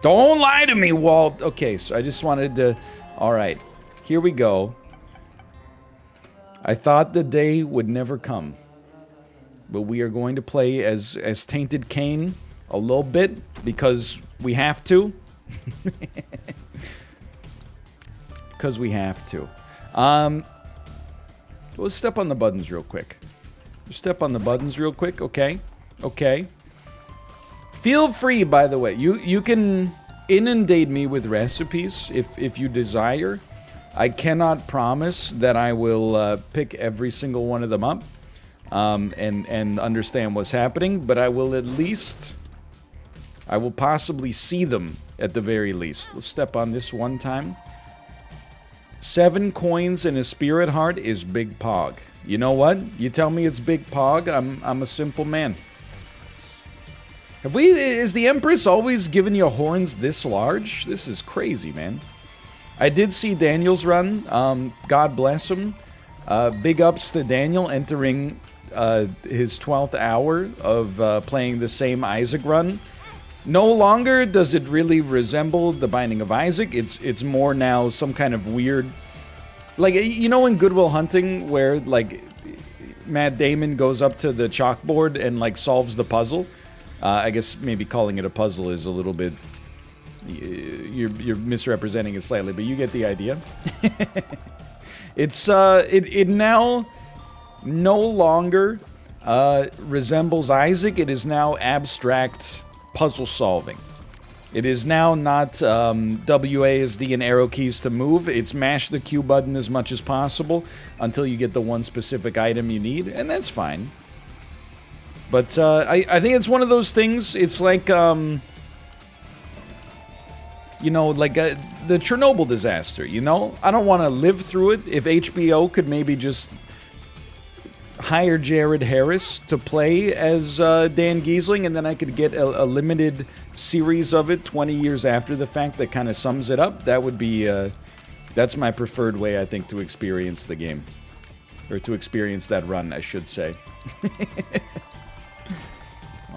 Don't lie to me, Walt. Okay, so I just wanted to... Alright, here we go. I thought the day would never come. But we are going to play as Tainted Cain a little bit, because we have to. Because we have to. Let's step on the buttons real quick. Step on the buttons real quick, okay. Okay. Feel free, by the way. You can inundate me with recipes if you desire. I cannot promise that I will pick every single one of them up and understand what's happening, but I will at least... I will possibly see them at the very least. Let's step on this one time. 7 coins and a spirit heart is big pog. You know what? You tell me it's big pog, I'm a simple man. Is the Empress always giving you horns this large? This is crazy, man. I did see Daniel's run. God bless him. Big ups to Daniel entering his 12th hour of playing the same Isaac run. No longer does it really resemble the Binding of Isaac. It's more now some kind of weird... Like, you know in Good Will Hunting where, like, Matt Damon goes up to the chalkboard and, like, solves the puzzle? I guess maybe calling it a puzzle is a little bit... You're misrepresenting it slightly, but you get the idea. It now no longer resembles Isaac. It is now abstract puzzle solving. It is now not WASD and arrow keys to move. It's mash the Q button as much as possible until you get the one specific item you need, and that's fine. But I think it's one of those things, it's like, you know, like the Chernobyl disaster, you know? I don't want to live through it. If HBO could maybe just hire Jared Harris to play as Dan Giesling, and then I could get a limited series of it 20 years after the fact that kind of sums it up, that would be, that's my preferred way, I think, to experience the game. Or to experience that run, I should say.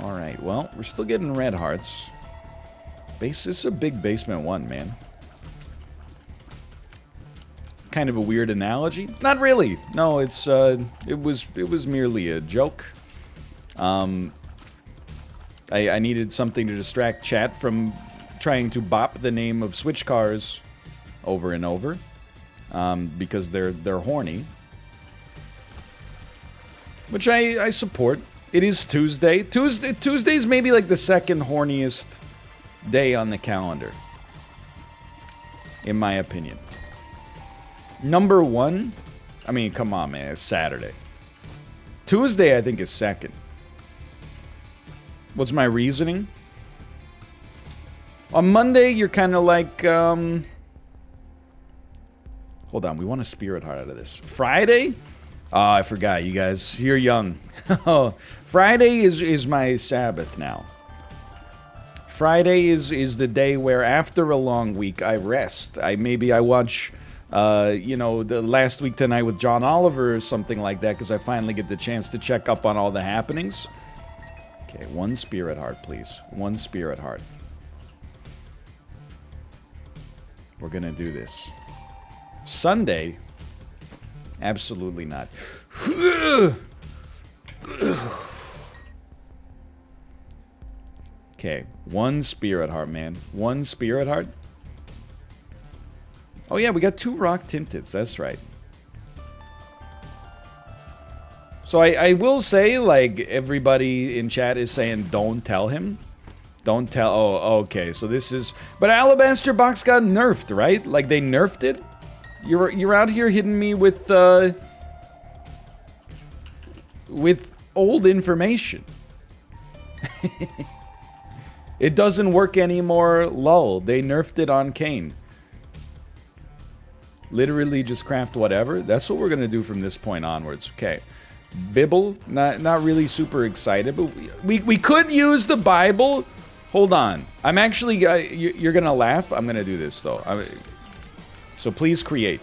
Alright, well, we're still getting red hearts. This is a big basement one, man. Kind of a weird analogy. Not really. No, it's it was merely a joke. I needed something to distract chat from trying to bop the name of Switch cars over and over, because they're horny, which I support. It is Tuesday. Tuesday's maybe like the second horniest day on the calendar, in my opinion. Number 1, I mean, come on, man, it's Saturday. Tuesday, I think, is second. What's my reasoning? On Monday, you're kind of like, hold on, we want a spirit heart out of this. Friday? Oh, I forgot, you guys, you're young. Friday is my Sabbath now. Friday is the day where after a long week, I rest. Maybe I watch... you know, the last week tonight with John Oliver or something like that, because I finally get the chance to check up on all the happenings. Okay, 1 spirit heart, please. 1 spirit heart. We're gonna do this. Sunday? Absolutely not. Okay, 1 spirit heart, man. 1 spirit heart. Oh yeah, we got 2 rock tinteds, that's right. So I will say, like, everybody in chat is saying, don't tell him. Don't tell, oh, okay, so this is... But Alabaster Box got nerfed, right? Like, they nerfed it? You're out here hitting me with old information. It doesn't work anymore, lol. They nerfed it on Cain. Literally just craft whatever. That's what we're gonna do from this point onwards. Okay. Bibble, not really super excited, but we could use the Bible. Hold on. I'm actually, you're gonna laugh. I'm gonna do this though. So please create.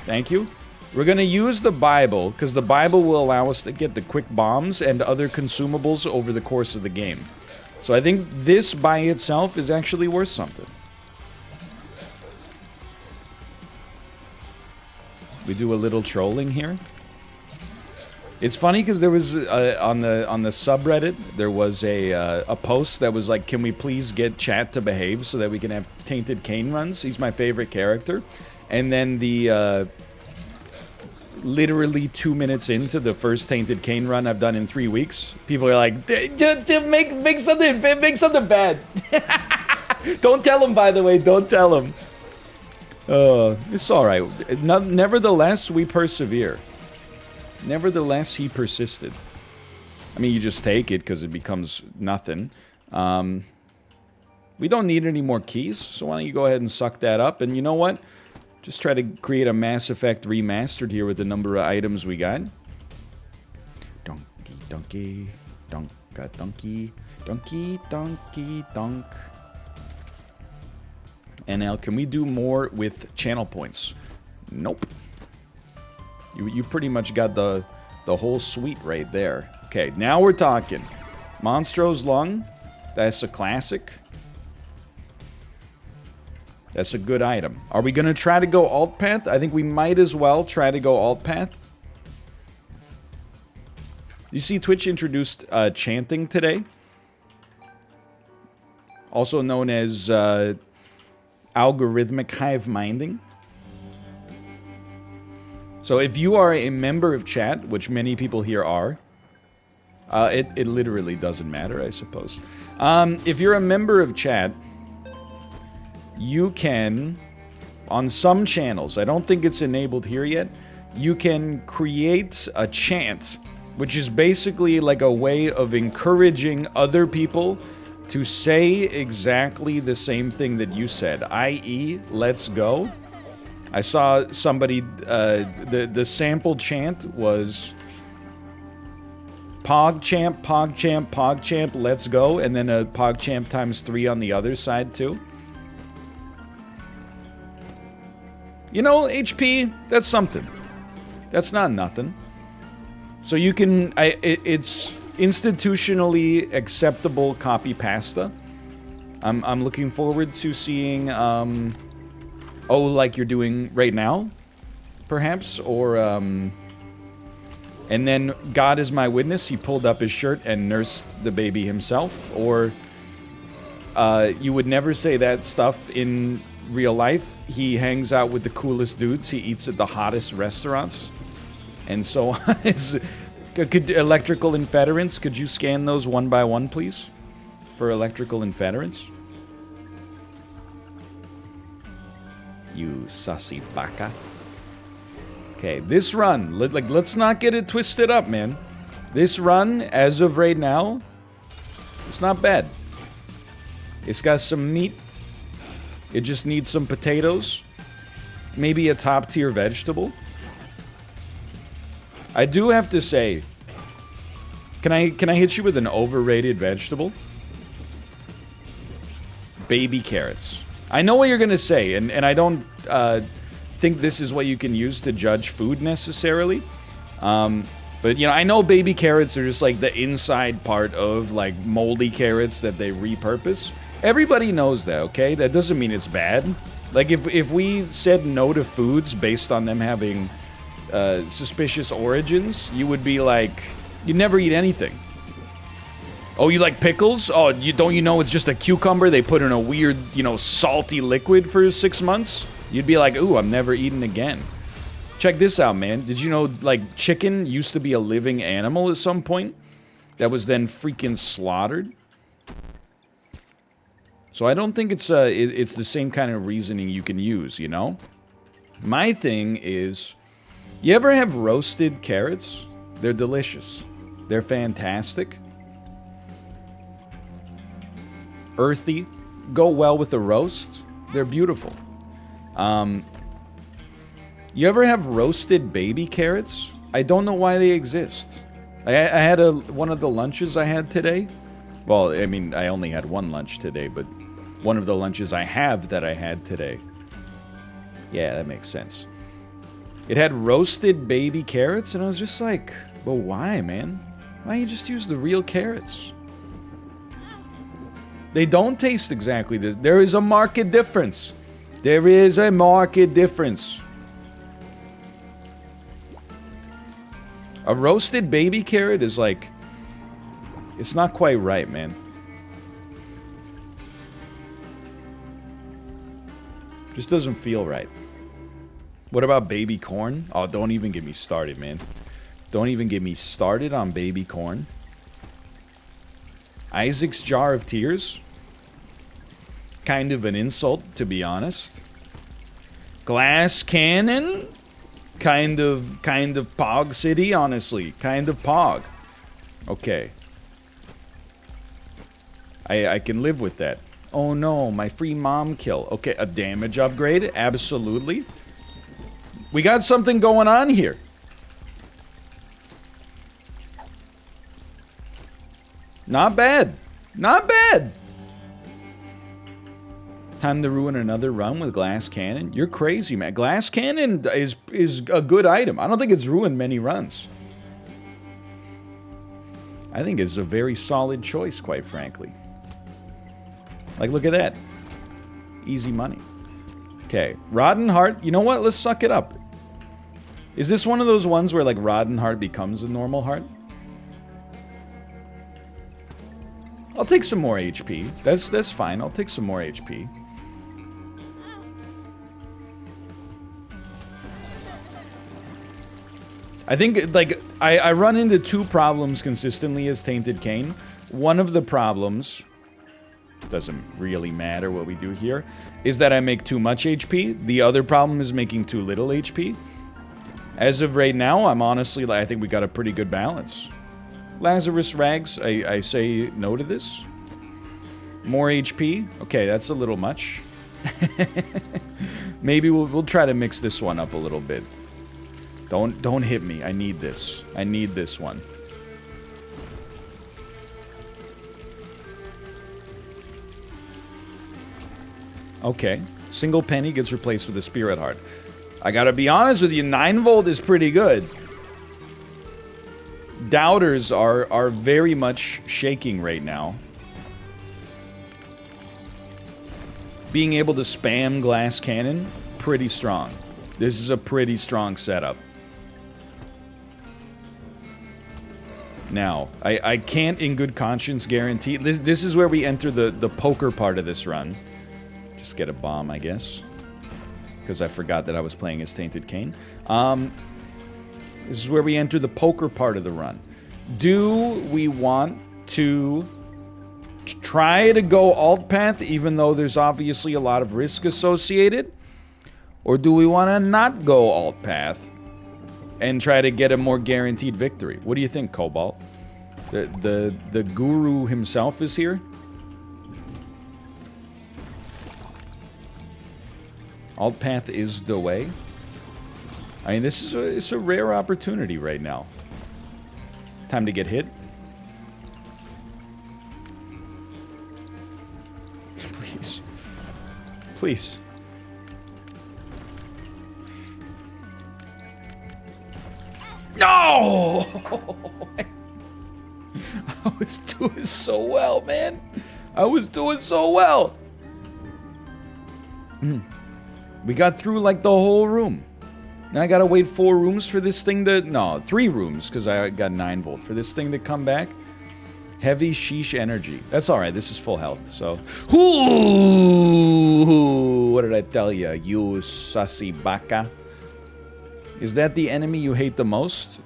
Thank you. We're gonna use the Bible, because the Bible will allow us to get the quick bombs and other consumables over the course of the game. So I think this by itself is actually worth something. We do a little trolling here. It's funny because there was on the subreddit there was a post that was like, "Can we please get chat to behave so that we can have Tainted Cain runs? He's my favorite character." And then the literally 2 minutes into the first Tainted Cain run I've done in 3 weeks, people are like, "Make something bad." Don't tell him, by the way. Don't tell him. It's all right. Nevertheless, we persevere. Nevertheless, he persisted. I mean, you just take it because it becomes nothing. We don't need any more keys, so why don't you go ahead and suck that up? And you know what? Just try to create a Mass Effect remastered here with the number of items we got. Donkey, donkey, donka, donkey, donkey, donkey, donk. And now, can we do more with channel points? Nope. You pretty much got the whole suite right there. Okay, now we're talking. Monstro's Lung. That's a classic. That's a good item. Are we going to try to go alt path? I think we might as well try to go alt path. You see Twitch introduced chanting today. Also known as algorithmic hive minding. So if you are a member of chat, which many people here are, it literally doesn't matter, I suppose. If you're a member of chat, you can, on some channels, I don't think it's enabled here yet, you can create a chant, which is basically like a way of encouraging other people to say exactly the same thing that you said, i.e., let's go. I saw somebody, the sample chant was PogChamp, PogChamp, PogChamp, let's go, and then a PogChamp times 3 on the other side too. You know, HP, that's something. That's not nothing. So you can, it's institutionally acceptable copy pasta. I'm looking forward to seeing, oh, like you're doing right now, perhaps, or, and then God is my witness, he pulled up his shirt and nursed the baby himself, or, you would never say that stuff in real life. He hangs out with the coolest dudes, he eats at the hottest restaurants, and so on. Could electrical infederants, could you scan those one by one, please? For electrical infederants? You sussy baka. Okay, this run, let's not get it twisted up, man. This run, as of right now, it's not bad. It's got some meat. It just needs some potatoes. Maybe a top-tier vegetable. I do have to say, can I hit you with an overrated vegetable? Baby carrots. I know what you're gonna say, and I don't think this is what you can use to judge food necessarily. But you know, I know baby carrots are just like the inside part of like moldy carrots that they repurpose. Everybody knows that, okay? That doesn't mean it's bad. Like if we said no to foods based on them having suspicious origins, you would be like, you never eat anything. Oh, you like pickles? Oh, don't you know it's just a cucumber they put in a weird, you know, salty liquid for 6 months? You'd be like, ooh, I'm never eating again. Check this out, man. Did you know, like, chicken used to be a living animal at some point? That was then freaking slaughtered? So I don't think it's the same kind of reasoning you can use, you know? My thing is, you ever have roasted carrots? They're delicious. They're fantastic. Earthy. Go well with the roast. They're beautiful. You ever have roasted baby carrots? I don't know why they exist. I had one of the lunches I had today. Well, I mean, I only had one lunch today, but one of the lunches I have that I had today. Yeah, that makes sense. It had roasted baby carrots, and I was just like, well, why, man? Why don't you just use the real carrots? They don't taste exactly this. There is a marked difference. There is a marked difference. A roasted baby carrot is like... It's not quite right, man. Just doesn't feel right. What about baby corn? Oh, don't even get me started, man. Don't even get me started on baby corn. Isaac's Jar of Tears. Kind of an insult, to be honest. Glass Cannon. Kind of Pog City, honestly. Kind of Pog. Okay. I can live with that. Oh no, my free mom kill. Okay, a damage upgrade? Absolutely. We got something going on here. Not bad. Not bad. Time to ruin another run with Glass Cannon? You're crazy, man. Glass Cannon is a good item. I don't think it's ruined many runs. I think it's a very solid choice, quite frankly. Like, look at that. Easy money. Okay, Rotten Heart. You know what? Let's suck it up. Is this one of those ones where, like, Rotten Heart becomes a normal heart? I'll take some more HP. That's fine. I'll take some more HP. I think, like, I run into two problems consistently as Tainted Cain. One of the problems... doesn't really matter what we do here, is that I make too much HP. The other problem is making too little HP. As of right now, I'm honestly, like, I think we got a pretty good balance. Lazarus Rags, I say no to this. More HP? Okay, that's a little much. Maybe we'll try to mix this one up a little bit. Don't hit me. I need this. I need this one. Okay, single penny gets replaced with a spirit heart. I gotta be honest with you, 9 volt is pretty good. Doubters are very much shaking right now. Being able to spam Glass Cannon, pretty strong. This is a pretty strong setup. Now, I can't in good conscience guarantee... This is where we enter the poker part of this run. Just get a bomb, I guess. Because I forgot that I was playing as Tainted Cain. This is where we enter the poker part of the run. Do we want to try to go alt path, even though there's obviously a lot of risk associated? Or do we want to not go alt path and try to get a more guaranteed victory? What do you think, Cobalt? The guru himself is here? Alt path is the way. I mean, this is it's a rare opportunity right now. Time to get hit. Please. Please. No! I was doing so well, man. I was doing so well. We got through like the whole room. Now I gotta wait 4 rooms for this thing to... No, 3 rooms, because I got 9 volt. For this thing to come back. Heavy sheesh energy. That's alright, this is full health, so... Ooh, what did I tell you, you sussy baka? Is that the enemy you hate the most?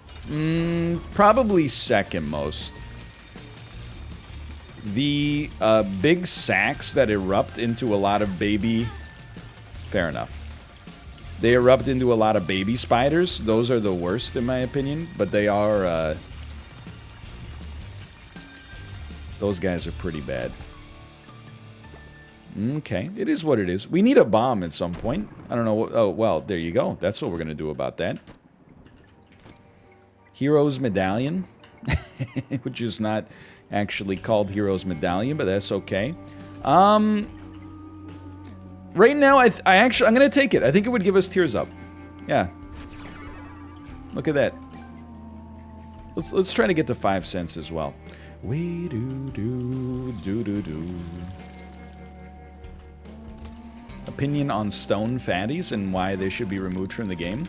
Probably second most. The big sacks that erupt into a lot of baby... Fair enough. They erupt into a lot of baby spiders. Those are the worst, in my opinion. But they are, those guys are pretty bad. Okay, it is what it is. We need a bomb at some point. I don't know what... Oh, well, there you go. That's what we're going to do about that. Hero's Medallion. Which is not actually called Hero's Medallion, but that's okay. Right now, I'm gonna take it. I think it would give us Tears Up. Yeah. Look at that. Let's try to get to 5 cents as well. We do. Opinion on stone fatties and why they should be removed from the game.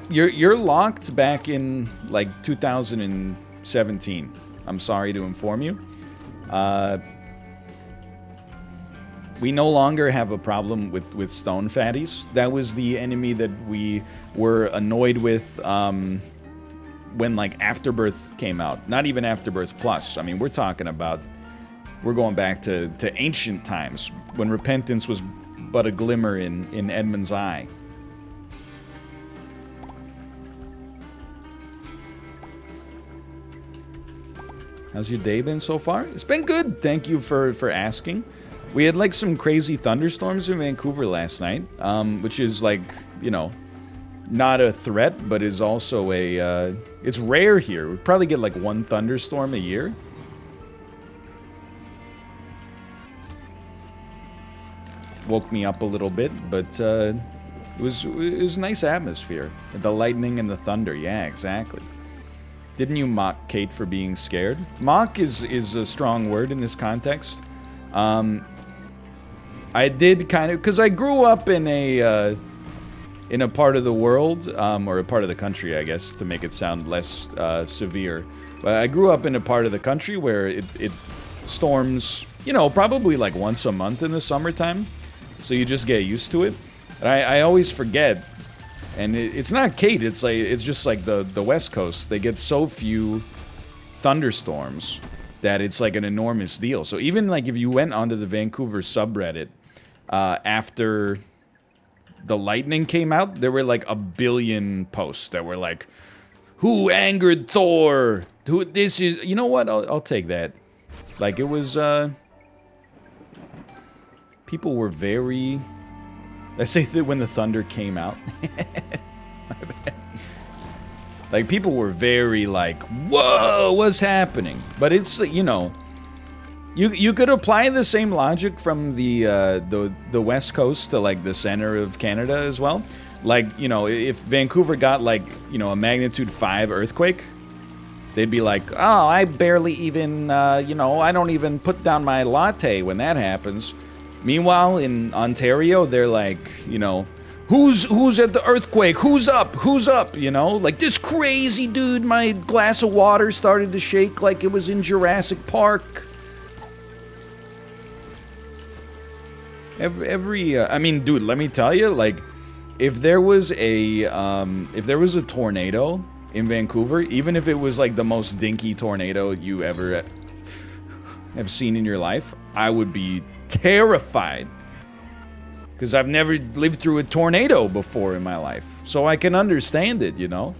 You're locked back in like 2017. I'm sorry to inform you. We no longer have a problem with stone fatties. That was the enemy that we were annoyed with when like Afterbirth came out. Not even Afterbirth Plus. I mean, we're going back to ancient times when repentance was but a glimmer in Edmund's eye. How's your day been so far? It's been good. Thank you for asking. We had like some crazy thunderstorms in Vancouver last night, which is like, you know, not a threat, but is also it's rare here. We probably get like one thunderstorm a year. Woke me up a little bit, but it was a nice atmosphere. The lightning and the thunder, yeah, exactly. Didn't you mock Kate for being scared? Mock is a strong word in this context. I did kind of, because I grew up in a part of the world, or a part of the country, I guess, to make it sound less severe. But I grew up in a part of the country where it storms, you know, probably like once a month in the summertime. So you just get used to it. And I always forget. And it's not Kate, it's just like the West Coast. They get so few thunderstorms that it's like an enormous deal. So even like if you went onto the Vancouver subreddit after the lightning came out, there were like 1 billion posts that were like, who angered Thor? Who this is? You know what? I'll take that. Like it was people were very, let's say that when the thunder came out. My bad. Like people were very like, whoa, what's happening? But it's, you know, you could apply the same logic from the West Coast to like the center of Canada as well. Like, you know, if Vancouver got like, you know, a magnitude 5 earthquake, they'd be like, oh, I barely even, you know, I don't even put down my latte when that happens. Meanwhile, in Ontario, they're like, you know, who's at the earthquake? Who's up? Who's up? You know, like this crazy dude, my glass of water started to shake like it was in Jurassic Park. I mean, dude, let me tell you, like, if there was a tornado in Vancouver, even if it was like the most dinky tornado you ever have seen in your life, I would be terrified. Because I've never lived through a tornado before in my life. So I can understand it, you know?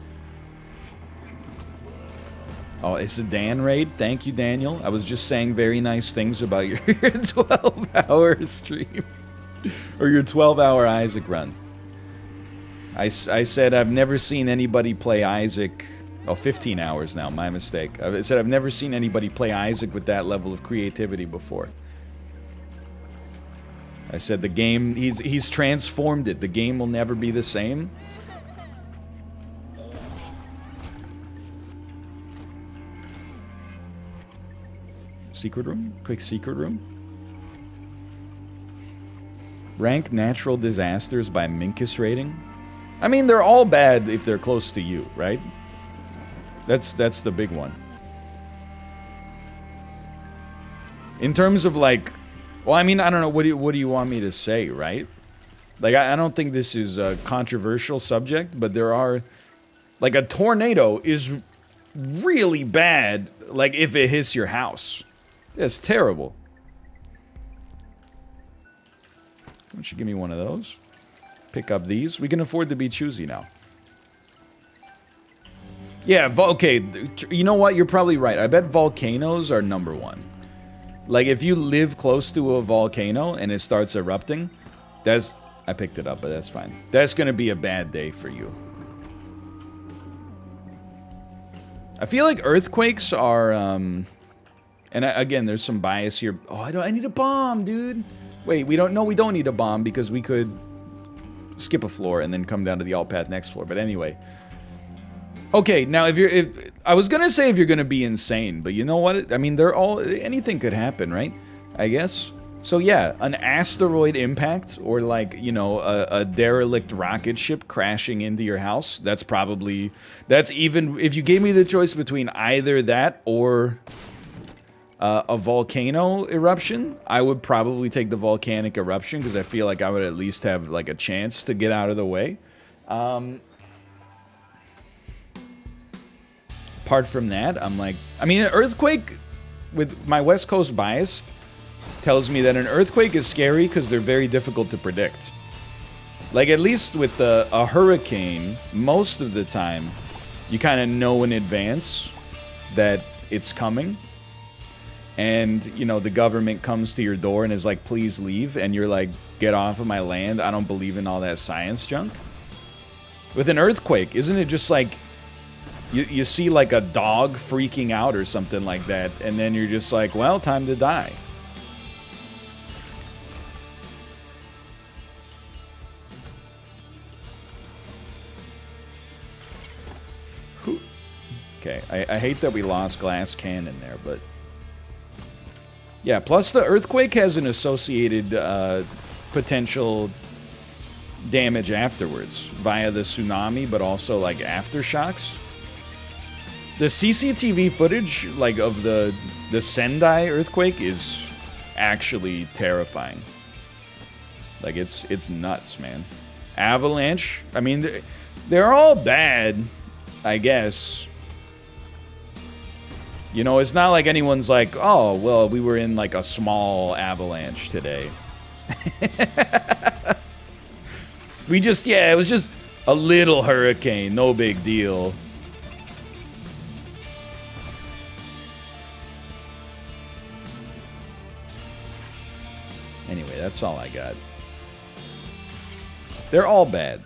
Oh, it's a Dan raid. Thank you, Daniel. I was just saying very nice things about your 12-hour stream. Or your 12-hour Isaac run. I said I've never seen anybody play Isaac... Oh, 15 hours now, my mistake. I said I've never seen anybody play Isaac with that level of creativity before. I said the game, he's transformed it. The game will never be the same. Secret room? Quick secret room? Rank natural disasters by Minkus rating? I mean, they're all bad if they're close to you, right? That's the big one. In terms of like... Well, I mean, I don't know, what do you want me to say, right? Like, I don't think this is a controversial subject, but there are... Like, a tornado is really bad, like, if it hits your house. It's terrible. Why don't you give me one of those? Pick up these. We can afford to be choosy now. Yeah, okay, you know what? You're probably right. I bet volcanoes are #1. Like, if you live close to a volcano and it starts erupting, that's... I picked it up, but that's fine. That's gonna be a bad day for you. I feel like earthquakes are, and again, there's some bias here. Oh, I need a bomb, dude! Wait, we don't need a bomb because we could skip a floor and then come down to the alt path next floor, but anyway. Okay, now if I was gonna say if you're gonna be insane, but you know what? I mean, anything could happen, right? I guess. So yeah, an asteroid impact or like, you know, a derelict rocket ship crashing into your house. That's even, if you gave me the choice between either that or a volcano eruption, I would probably take the volcanic eruption because I feel like I would at least have like a chance to get out of the way. Apart from that, I'm like, I mean, an earthquake, with my West Coast bias, tells me that an earthquake is scary because they're very difficult to predict. Like, at least with a hurricane, most of the time, you kind of know in advance that it's coming. And, you know, the government comes to your door and is like, please leave. And you're like, get off of my land. I don't believe in all that science junk. With an earthquake, isn't it just like, you see like a dog freaking out or something like that. And then you're just like, well, time to die. Okay, I hate that we lost glass cannon there, but... Yeah, plus the earthquake has an associated potential damage afterwards via the tsunami, but also like aftershocks. The CCTV footage, like of the Sendai earthquake, is actually terrifying. Like it's nuts, man. Avalanche, I mean, they're all bad, I guess. You know, it's not like anyone's like, oh, well, we were in like a small avalanche today. It was just a little hurricane, no big deal. Anyway, that's all I got. They're all bad.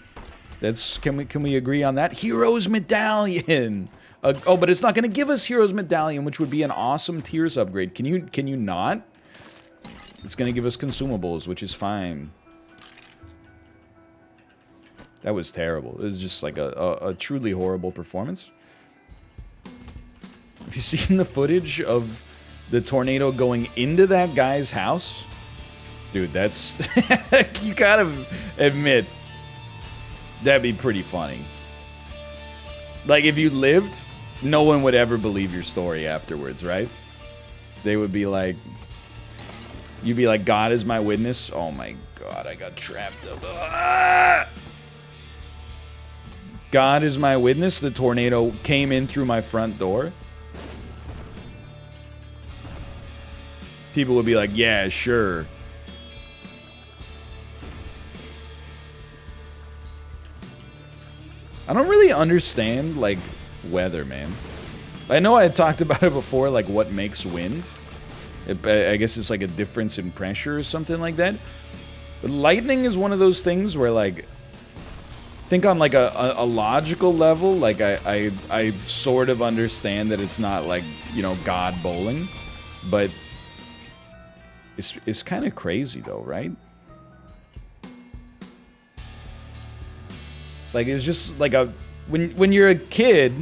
Can we agree on that? Heroes Medallion. Oh, but it's not going to give us Heroes Medallion, which would be an awesome tiers upgrade. Can you not? It's going to give us consumables, which is fine. That was terrible. It was just like a truly horrible performance. Have you seen the footage of the tornado going into that guy's house? Dude, that's... you gotta admit, that'd be pretty funny. Like, if you lived, no one would ever believe your story afterwards, right? They would be like... You'd be like, God is my witness. Oh my God, I got trapped up. Ah! God is my witness. The tornado came in through my front door. People would be like, yeah, sure. I don't really understand, like, weather, man. I know I had talked about it before, like, what makes wind. I guess it's like a difference in pressure or something like that. But lightning is one of those things where, like, think on, like, a logical level, like, I sort of understand that it's not, like, you know, God bowling. But it's kind of crazy, though, right? Like, it's just like when you're a kid,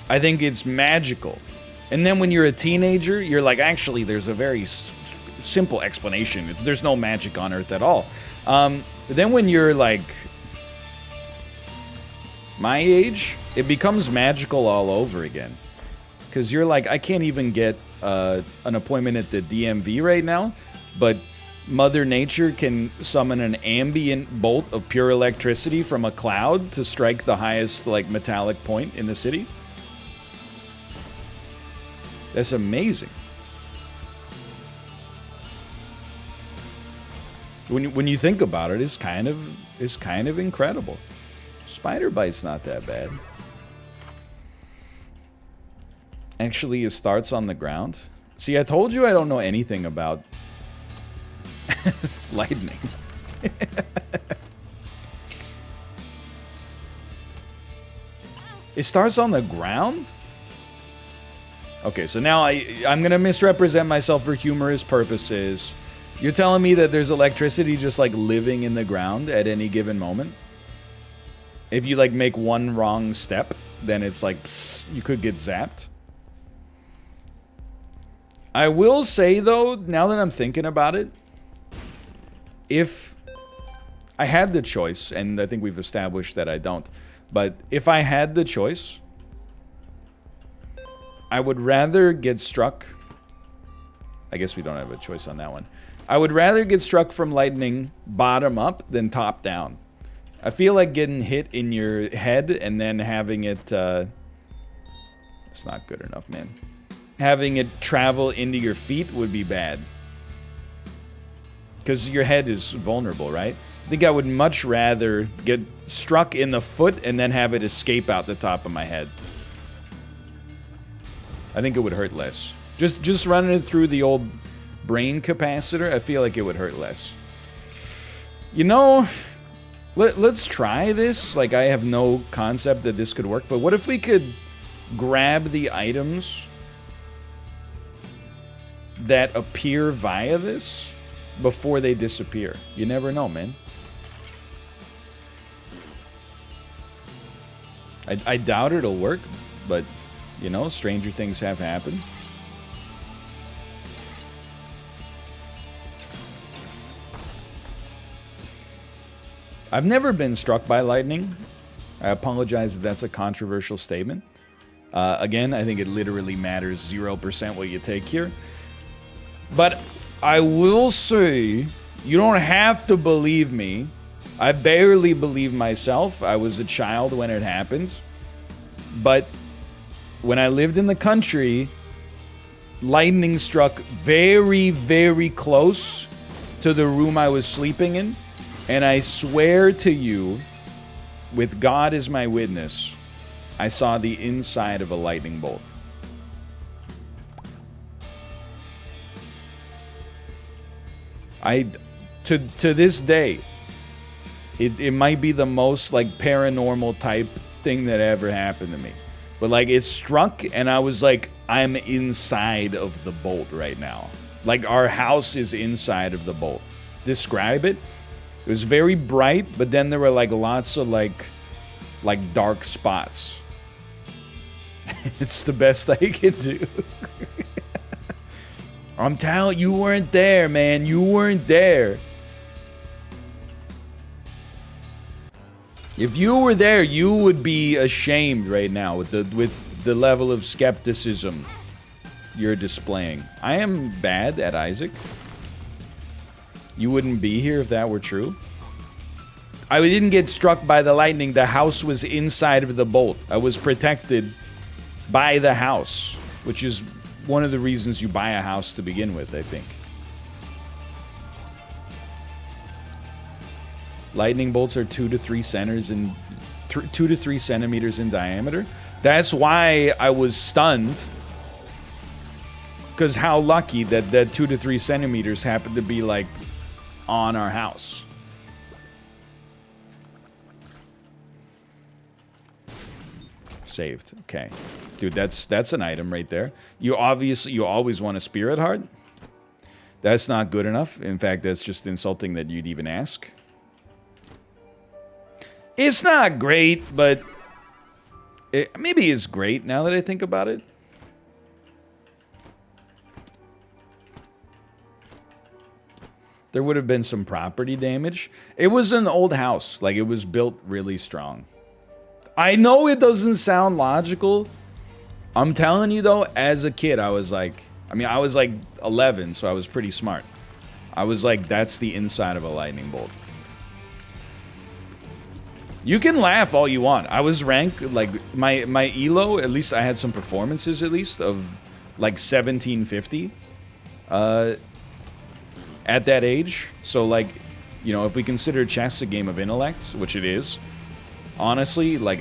I think it's magical. And then when you're a teenager, you're like, actually, there's a very simple explanation. There's no magic on Earth at all. Then when you're like my age, it becomes magical all over again. Because you're like, I can't even get an appointment at the DMV right now, but Mother Nature can summon an ambient bolt of pure electricity from a cloud to strike the highest, like, metallic point in the city. That's amazing. When you think about it, it's kind of incredible. Spider bite's not that bad. Actually, it starts on the ground. See, I told you I don't know anything about lightning. It starts on the ground? Okay, so now I'm gonna misrepresent myself for humorous purposes. You're telling me that there's electricity just, like, living in the ground at any given moment? If you, like, make one wrong step? then it's like, psst, you could get zapped. I will say, though, now that I'm thinking about it, if I had the choice, and I think we've established that I don't, but if I had the choice, I would rather get struck. I guess we don't have a choice on that one. I would rather get struck from lightning bottom up than top down. I feel like getting hit in your head and then having it... it's not good enough, man. Having it travel into your feet would be bad. Because your head is vulnerable, right? I think I would much rather get struck in the foot and then have it escape out the top of my head. I think it would hurt less. Just running it through the old brain capacitor, I feel like it would hurt less. You know, let's try this. Like, I have no concept that this could work, but what if we could grab the items that appear via this before they disappear? You never know, man. I doubt it'll work, but, you know, stranger things have happened. I've never been struck by lightning. I apologize if that's a controversial statement. Again, I think it literally matters 0% what you take here. But I will say, you don't have to believe me. I barely believe myself. I was a child when it happened. But when I lived in the country, lightning struck very, very close to the room I was sleeping in. And I swear to you, with God as my witness, I saw the inside of a lightning bolt. To this day, it might be the most, like, paranormal type thing that ever happened to me. But, like, it struck, and I was like, I'm inside of the bolt right now. Like, our house is inside of the bolt. Describe it. It was very bright, but then there were, like, lots of, like dark spots. It's the best I can do. I'm telling you, weren't there, man. You weren't there. If you were there, you would be ashamed right now with the level of skepticism you're displaying. I am bad at Isaac. You wouldn't be here if that were true. I didn't get struck by the lightning. The house was inside of the bolt. I was protected by the house, which is one of the reasons you buy a house to begin with, I think. Lightning bolts are 2 to 3 centimeters in diameter. That's why I was stunned. Because how lucky that 2 to 3 centimeters happened to be, like, on our house. Saved. Okay. Dude, that's an item right there. You always want a spirit heart. That's not good enough. In fact, that's just insulting that you'd even ask. It's not great, but maybe it's great now that I think about it. There would have been some property damage. It was an old house. Like, it was built really strong. I know it doesn't sound logical. I'm telling you, though, as a kid, I was like... I mean, I was like 11, so I was pretty smart. I was like, that's the inside of a lightning bolt. You can laugh all you want. I was ranked, like, my elo, at least I had some performances, at least, of, like, 1750. At that age. So, like, you know, if we consider chess a game of intellect, which it is, honestly, like,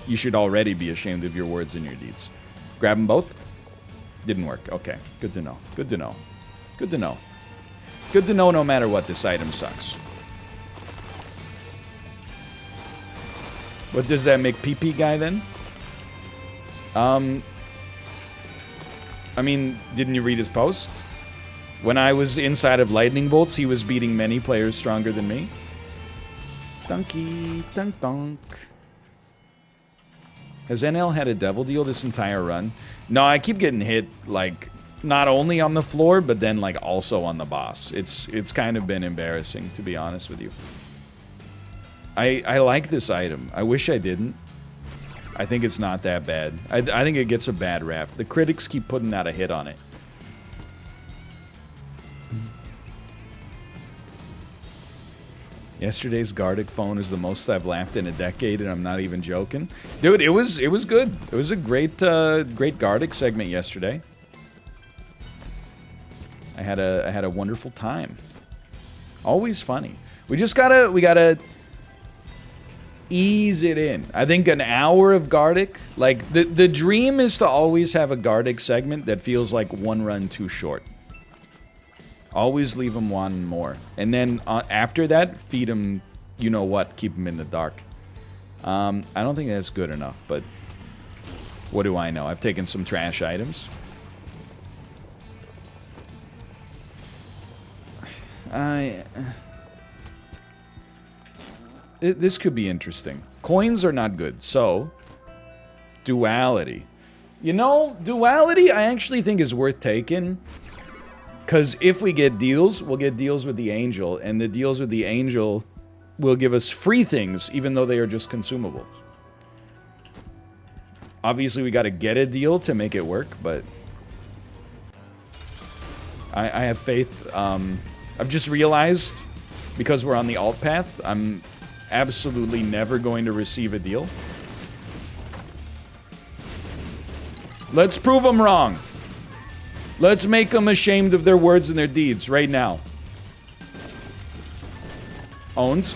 you should already be ashamed of your words and your deeds. Grab them both? Didn't work. Okay. Good to know. Good to know. Good to know. Good to know no matter what, this item sucks. What does that make PP guy then? I mean, didn't you read his post? When I was inside of lightning bolts, he was beating many players stronger than me. Dunky, dunk, dunk. Has NL had a devil deal this entire run? No, I keep getting hit, like, not only on the floor, but then, like, also on the boss. It's kind of been embarrassing, to be honest with you. I like this item. I wish I didn't. I think it's not that bad. I think it gets a bad rap. The critics keep putting out a hit on it. Yesterday's Gardic phone is the most I've laughed in a decade, and I'm not even joking. Dude, it was good. It was a great great Gardic segment yesterday. I had a wonderful time. Always funny. We gotta ease it in. I think an hour of Gardic, like the dream is to always have a Gardic segment that feels like one run too short. Always leave them wanting more. And then after that, feed them, you know what, keep them in the dark. I don't think that's good enough, but what do I know? I've taken some trash items. This could be interesting. Coins are not good, so duality. You know, duality I actually think is worth taking. Because if we get deals, we'll get deals with the angel, and the deals with the angel will give us free things, even though they are just consumables. Obviously, we got to get a deal to make it work, but I have faith. I've just realized, because we're on the alt path, I'm absolutely never going to receive a deal. Let's prove them wrong. Let's make them ashamed of their words and their deeds right now. Owned.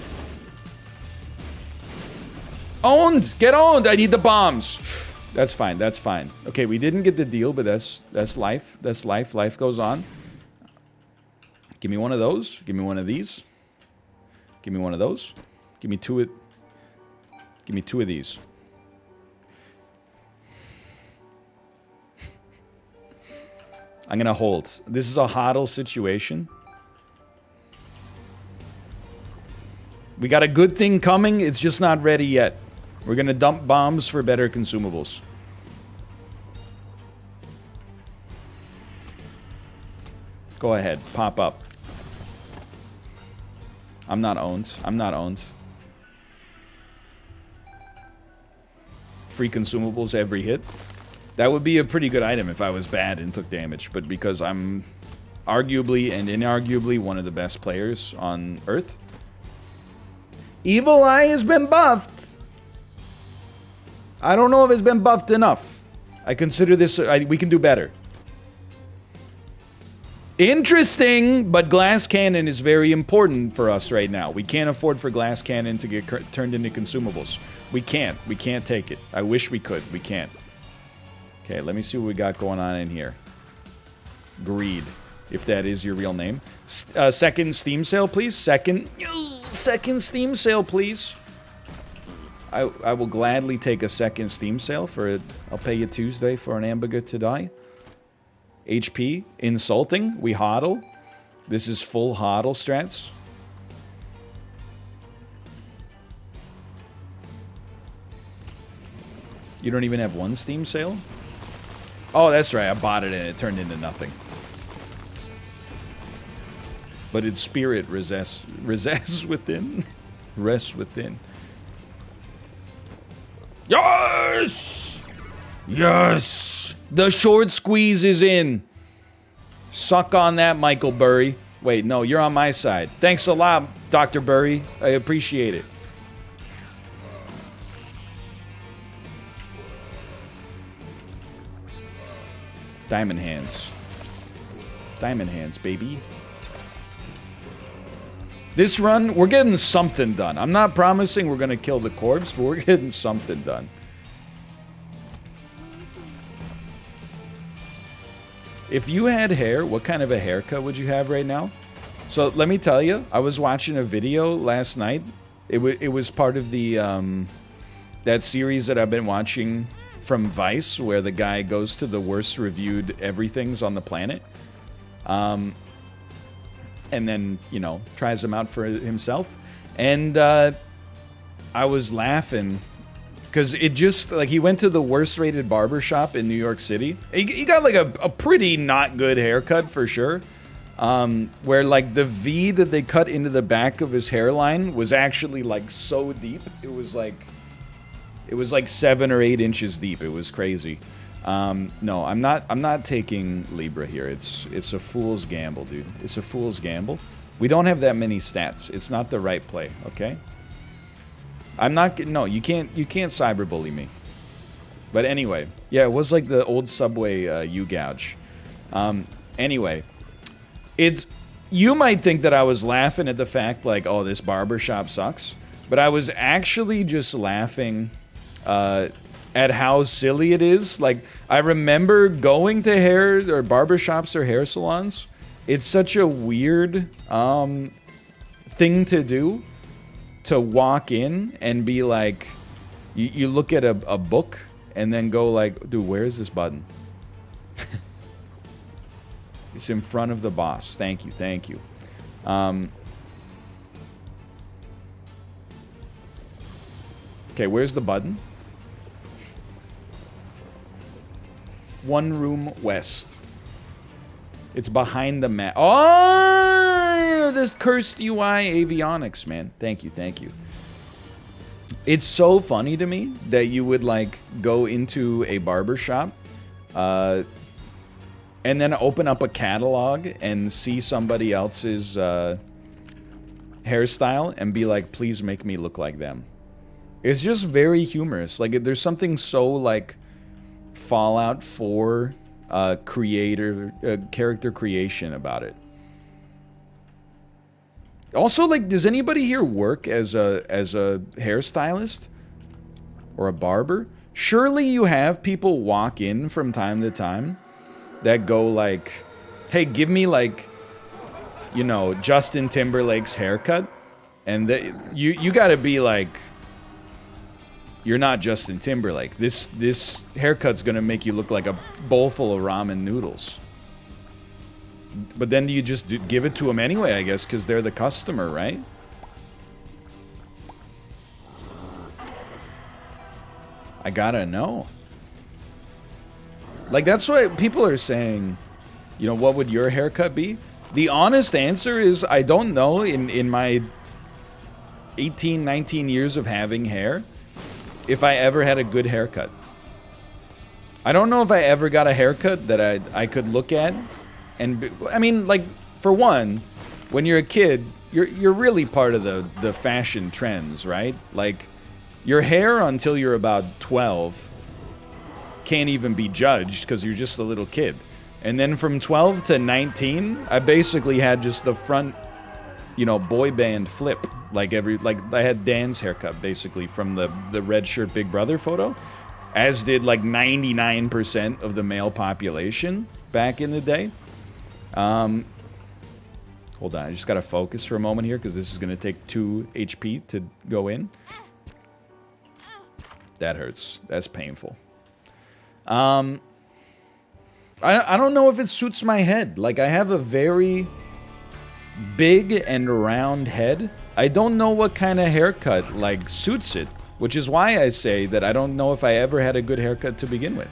Owned! Get owned! I need the bombs. That's fine, that's fine. Okay, we didn't get the deal, but that's life. That's life. Life goes on. Give me one of those. Give me one of these. Give me one of those. Give me two of these. I'm gonna hold. This is a hodl situation. We got a good thing coming, it's just not ready yet. We're gonna dump bombs for better consumables. Go ahead, pop up. I'm not owned. I'm not owned. Free consumables every hit. That would be a pretty good item if I was bad and took damage, but because I'm arguably and inarguably one of the best players on Earth. Evil Eye has been buffed. I don't know if it's been buffed enough. I consider this, we can do better. Interesting, but Glass Cannon is very important for us right now. We can't afford for Glass Cannon to get turned into consumables. We can't take it. I wish we could, we can't. Okay, let me see what we got going on in here. Greed, if that is your real name. Second Steam sale, please. Second Steam sale, please. I will gladly take a second Steam sale for it. I'll pay you Tuesday for an hamburger to die. HP, insulting. We hodl. This is full hodl strats. You don't even have one Steam sale? Oh, that's right. I bought it and it turned into nothing. But its spirit rests within. Rests within. Yes! Yes! The short squeeze is in. Suck on that, Michael Burry. Wait, no, you're on my side. Thanks a lot, Dr. Burry. I appreciate it. Diamond hands. Diamond hands, baby. This run, we're getting something done. I'm not promising we're gonna kill the corpse, but we're getting something done. If you had hair, what kind of a haircut would you have right now? So let me tell you, I was watching a video last night. It was part of the that series that I've been watching from Vice, where the guy goes to the worst reviewed everythings on the planet. And then, you know, tries them out for himself. And I was laughing Because it just, like, he went to the worst rated barbershop in New York City. He got, like, a pretty not good haircut, for sure. Where, like, the V that they cut into the back of his hairline was actually, like, so deep. It was, like 7 or 8 inches deep. It was crazy. No, I'm not taking Libra here. It's a fool's gamble, dude. It's a fool's gamble. We don't have that many stats. It's not the right play, okay? I'm not, no, you can't cyberbully me. But anyway, yeah, it was like the old Subway U-gouge. Anyway, you might think that I was laughing at the fact, like, oh, this barbershop sucks. But I was actually just laughing at how silly it is. Like, I remember going to hair or barbershops or hair salons. It's such a weird thing to do. To walk in and be like, you look at a book and then go like, dude, where's this button? It's in front of the boss. Thank you, thank you. Okay, where's the button? One room west. It's behind the mat. Oh, this cursed UI avionics, man. Thank you, thank you. It's so funny to me that you would, like, go into a barber shop and then open up a catalog and see somebody else's hairstyle and be like, please make me look like them. It's just very humorous. Like, there's something so, like, Fallout 4 character creation about it. Also, like, does anybody here work as a hairstylist or a barber? Surely you have people walk in from time to time that go like, hey, give me, like, you know, Justin Timberlake's haircut, and you gotta be like, you're not Justin Timberlake. This haircut's gonna make you look like a bowl full of ramen noodles. But then you just give it to them anyway, I guess, because they're the customer, right? I gotta know. Like, that's what people are saying, you know, what would your haircut be? The honest answer is, I don't know. In my 18, 19 years of having hair, if I ever had a good haircut. I don't know if I ever got a haircut that I could look at and I mean, like, for one, when you're a kid, you're really part of the fashion trends, right? Like, your hair until you're about 12 can't even be judged because you're just a little kid. And then from 12 to 19, I basically had just the front, you know, boy band flip. Like I had Dan's haircut, basically, from the red shirt Big Brother photo. As did, like, 99% of the male population back in the day. Hold on, I just gotta focus for a moment here, because this is gonna take 2 HP to go in. That hurts. That's painful. I don't know if it suits my head. Like, I have a very big and round head. I don't know what kind of haircut, like, suits it. Which is why I say that I don't know if I ever had a good haircut to begin with.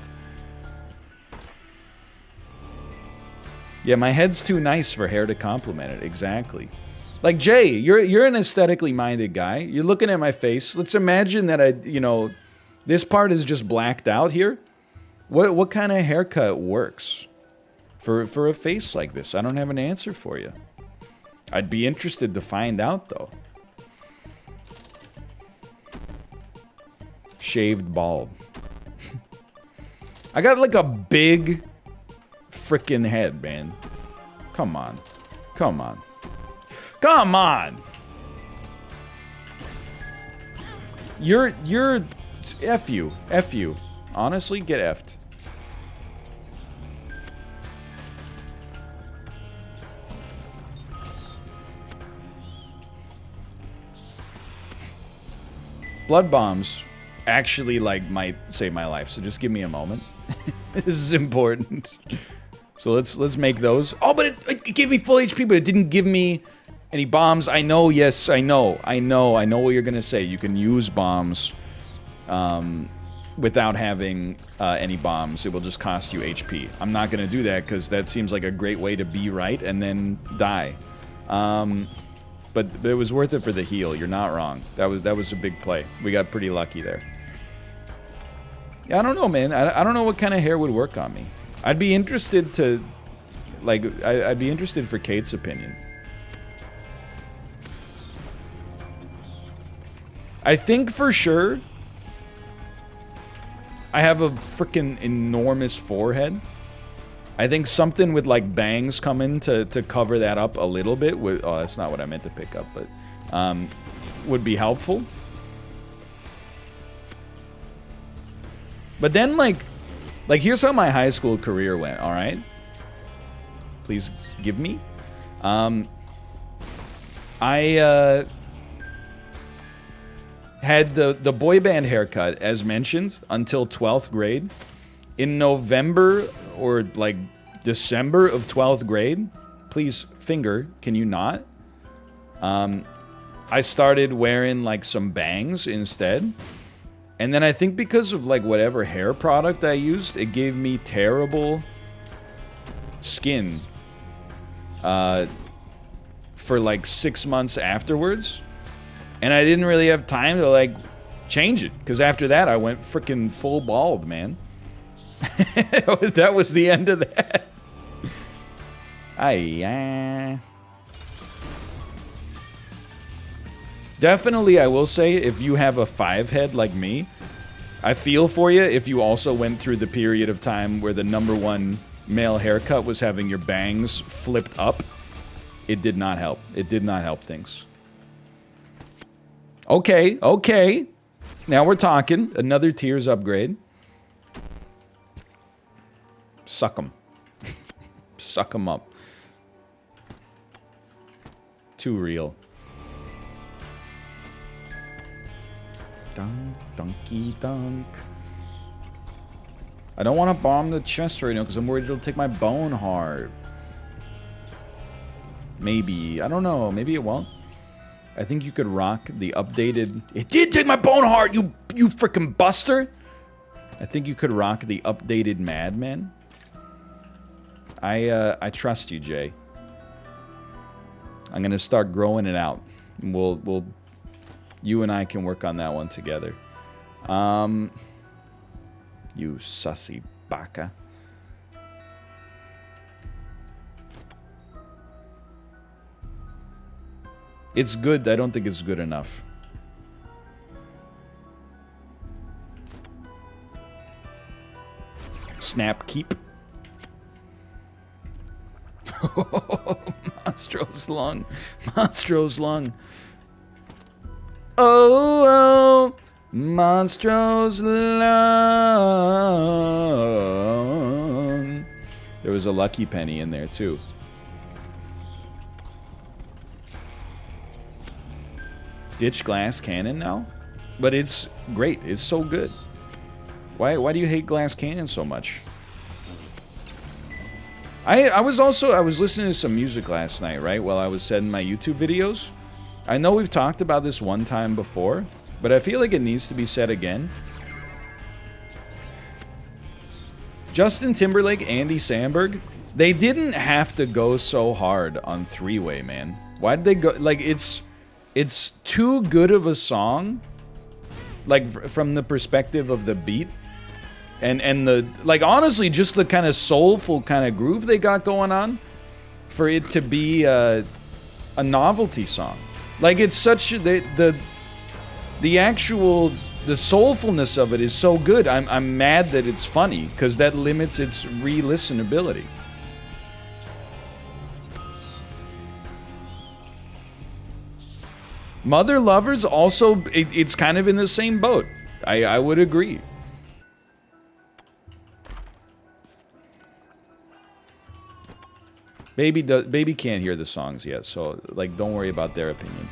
Yeah, my head's too nice for hair to complement it. Exactly. Like, Jay, you're an aesthetically minded guy. You're looking at my face. Let's imagine that you know, this part is just blacked out here. What kind of haircut works for a face like this? I don't have an answer for you. I'd be interested to find out, though. Shaved bald. I got, like, a big frickin' head, man. Come on. Come on. Come on! You're F you. F you. Honestly, get effed. Blood bombs actually, like, might save my life, so just give me a moment. This is important. So let's make those. Oh, but it gave me full HP, but it didn't give me any bombs. I know, yes, I know what you're gonna say. You can use bombs without having any bombs. It will just cost you HP. I'm not going to do that because that seems like a great way to be right and then die. But it was worth it for the heal. You're not wrong. That was a big play. We got pretty lucky there. Yeah, I don't know, man. I don't know what kind of hair would work on me. I'd be interested to, like, I'd be interested for Kate's opinion. I think for sure I have a freaking enormous forehead. I think something with like bangs coming to cover that up a little bit would, oh, that's not what I meant to pick up, but would be helpful. But then like here's how my high school career went, all right? Please give me. I had the boy band haircut, as mentioned, until 12th grade. In November or like December of 12th grade, please finger, can you not? I started wearing like some bangs instead. And then I think because of like whatever hair product I used, it gave me terrible skin for like 6 months afterwards. And I didn't really have time to like change it, because after that I went freaking full bald, man. That was the end of that. Definitely, I will say, if you have a 5 head like me, I feel for you if you also went through the period of time where the #1 male haircut was having your bangs flipped up. It did not help. It did not help things. Okay, okay. Now we're talking. Another tiers upgrade. Suck them. Suck them up. Too real. Dunk, dunky, dunk. I don't want to bomb the chest right now because I'm worried it'll take my bone hard. Maybe. I don't know. Maybe it won't. I think you could rock the updated... It did take my bone hard, you freaking buster! I think you could rock the updated Madman. I trust you, Jay. I'm gonna start growing it out. We'll you and I can work on that one together. You sussy baka. It's good. I don't think it's good enough. Snap keep. Monstro's lung. Monstro's lung. Oh, oh, Monstro's lung. There was a lucky penny in there too. Ditch glass cannon now? But it's great. It's so good. Why do you hate glass cannon so much? I was listening to some music last night, right? While I was setting my YouTube videos. I know we've talked about this one time before, but I feel like it needs to be said again. Justin Timberlake, Andy Samberg, they didn't have to go so hard on Three-Way, man. Why did they go? Like, it's too good of a song, like from the perspective of the beat and the, like, honestly, just the kind of soulful kind of groove they got going on for it to be a novelty song. Like, it's such the soulfulness of it is so good. I'm mad that it's funny because that limits its re-listenability. Mother Lovers also, it's kind of in the same boat. I would agree. Baby can't hear the songs yet, so like don't worry about their opinion.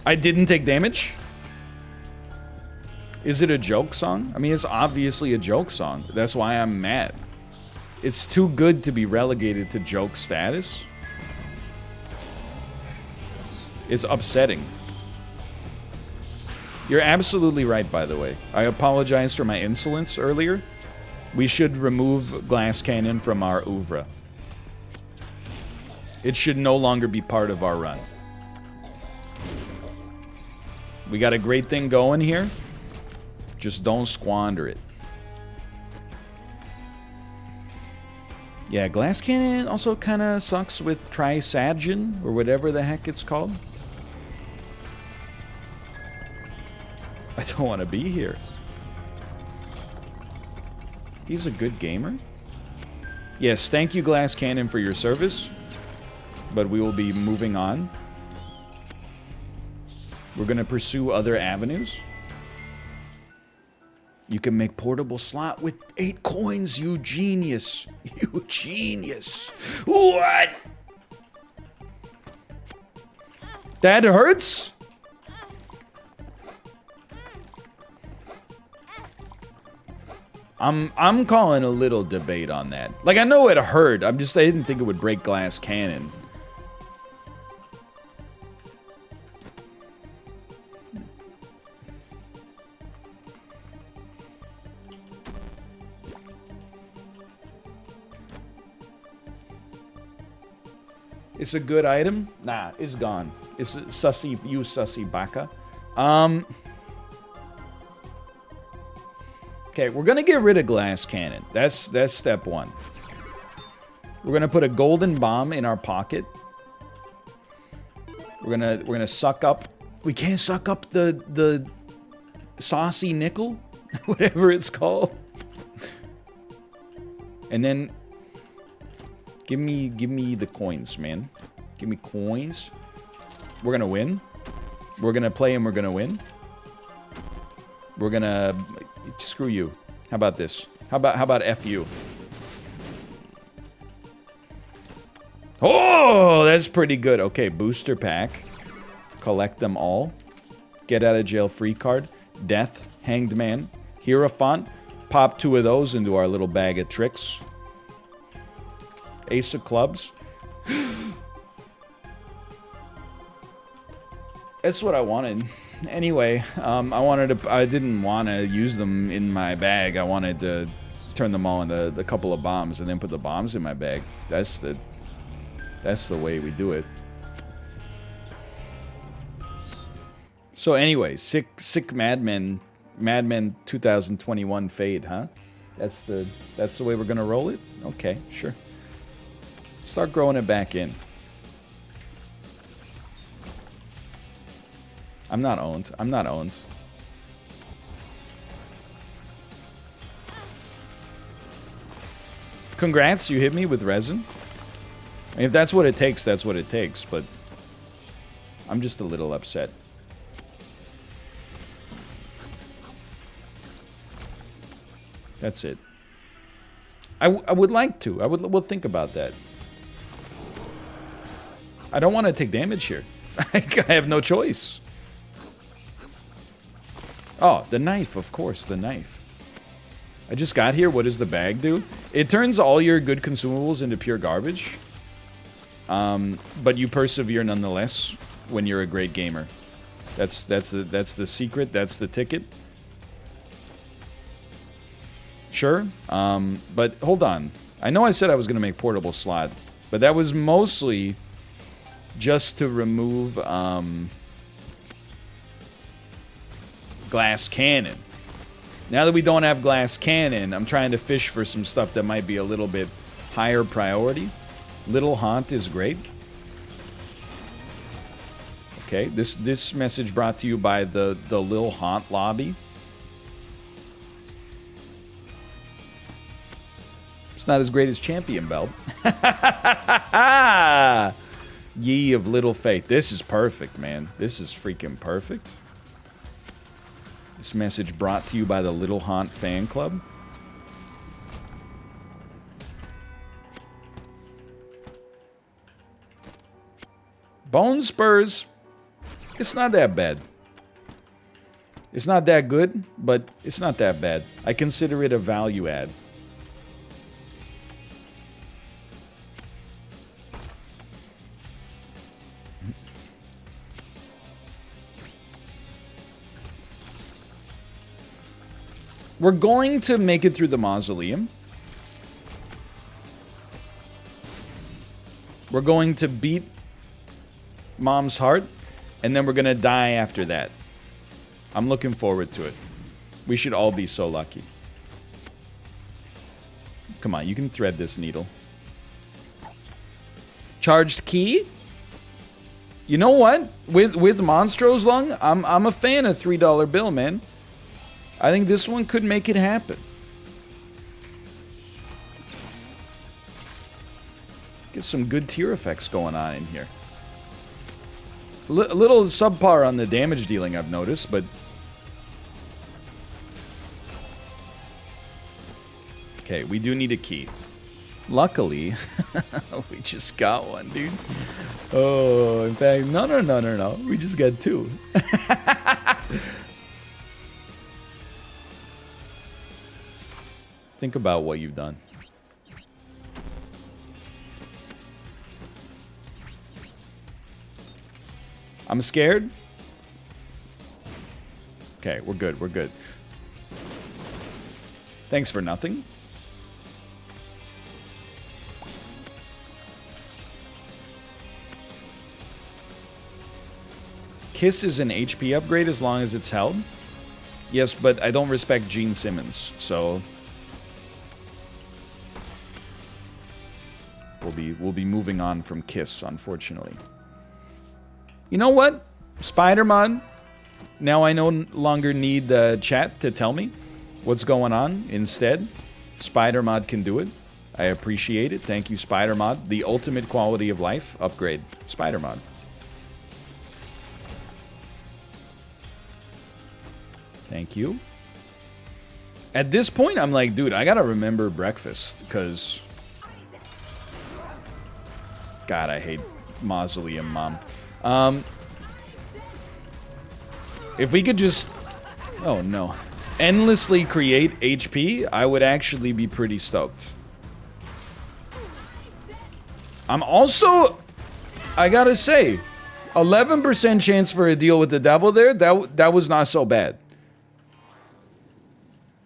I didn't take damage? Is it a joke song? I mean, it's obviously a joke song. That's why I'm mad. It's too good to be relegated to joke status. It's upsetting. You're absolutely right, by the way. I apologize for my insolence earlier. We should remove glass cannon from our oeuvre. It should no longer be part of our run. We got a great thing going here. Just don't squander it. Yeah, glass cannon also kind of sucks with Trisagion, or whatever the heck it's called. I don't want to be here. He's a good gamer. Yes, thank you, Glass Cannon, for your service. But we will be moving on. We're going to pursue other avenues. You can make portable slot with 8 coins, you genius. You genius. What? That hurts? I'm calling a little debate on that. Like, I know it hurt. I didn't think it would break glass cannon. It's a good item? Nah, it's gone. It's sussy, you sussy baka. Okay, we're gonna get rid of glass cannon. That's step 1. We're gonna put a golden bomb in our pocket. We're gonna suck up. We can't suck up the saucy nickel, whatever it's called. And then give me the coins, man. Give me coins. We're gonna win. We're gonna play and we're gonna win. We're gonna screw you. How about this? How about F you? Oh, that's pretty good. Okay, booster pack. Collect them all. Get out of jail free card. Death. Hanged man. Hierophant. Pop 2 of those into our little bag of tricks. Ace of clubs. That's what I wanted. Anyway, I didn't want to use them in my bag. I wanted to turn them all into a couple of bombs and then put the bombs in my bag. That's the way we do it. So anyway, sick Madmen 2021 fade, huh? That's the way we're gonna roll it? Okay, sure. Start growing it back in. I'm not owned. I'm not owned. Congrats, you hit me with resin. I mean, if that's what it takes, that's what it takes, but I'm just a little upset. That's it. I would like to. We'll think about that. I don't want to take damage here. I have no choice. Oh, the knife, of course, the knife. I just got here. What does the bag do? It turns all your good consumables into pure garbage. But you persevere nonetheless when you're a great gamer. That's the secret. That's the ticket. Sure. But hold on. I know I said I was going to make portable slot, but that was mostly just to remove glass cannon. Now that we don't have glass cannon, I'm trying to fish for some stuff that might be a little bit higher priority. Little Haunt is great. Okay, this message brought to you by the Lil Haunt lobby. It's not as great as Champion Belt. Ye of little faith. This is perfect, man. This is freaking perfect. This message brought to you by the Little Haunt fan club. Bone Spurs. It's not that bad. It's not that good, but it's not that bad. I consider it a value add. We're going to make it through the mausoleum. We're going to beat Mom's heart, and then we're going to die after that. I'm looking forward to it. We should all be so lucky. Come on, you can thread this needle. Charged key? You know what? With Monstro's Lung, I'm a fan of $3 bill, man. I think this one could make it happen. Get some good tier effects going on in here. A little subpar on the damage dealing, I've noticed, but... Okay, we do need a key. Luckily, we just got one, dude. Oh, in fact, no. We just got two. Think about what you've done. I'm scared. Okay, we're good, we're good. Thanks for nothing. Kiss is an HP upgrade as long as it's held. Yes, but I don't respect Gene Simmons, so we'll be moving on from Kiss, unfortunately. You know what? Spider-Man. Now I no longer need the chat to tell me what's going on. Instead, Spider-Mod can do it. I appreciate it. Thank you, Spider-Mod. The ultimate quality of life upgrade. Spider-Mod. Thank you. At this point, I'm like, dude, I gotta remember breakfast, because... God, I hate Mausoleum Mom. If we could just... Oh, no. Endlessly create HP, I would actually be pretty stoked. I'm also... I gotta say, 11% chance for a deal with the devil there, that was not so bad.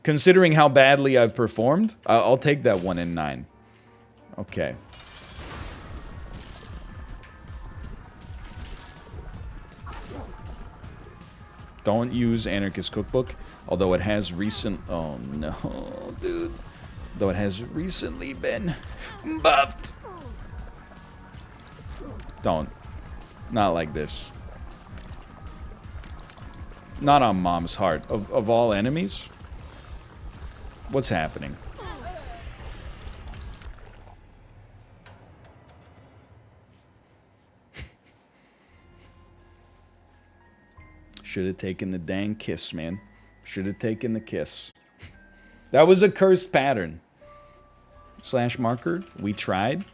Considering how badly I've performed, I'll take that 1 in 9. Okay. Don't use Anarchist Cookbook, although it has recent... Oh no, dude. Though it has recently been buffed. Don't. Not like this. Not on Mom's heart. Of all enemies? What's happening? Should have taken the dang kiss, man. Should have taken the kiss. That was a cursed pattern. Slash marker. We tried.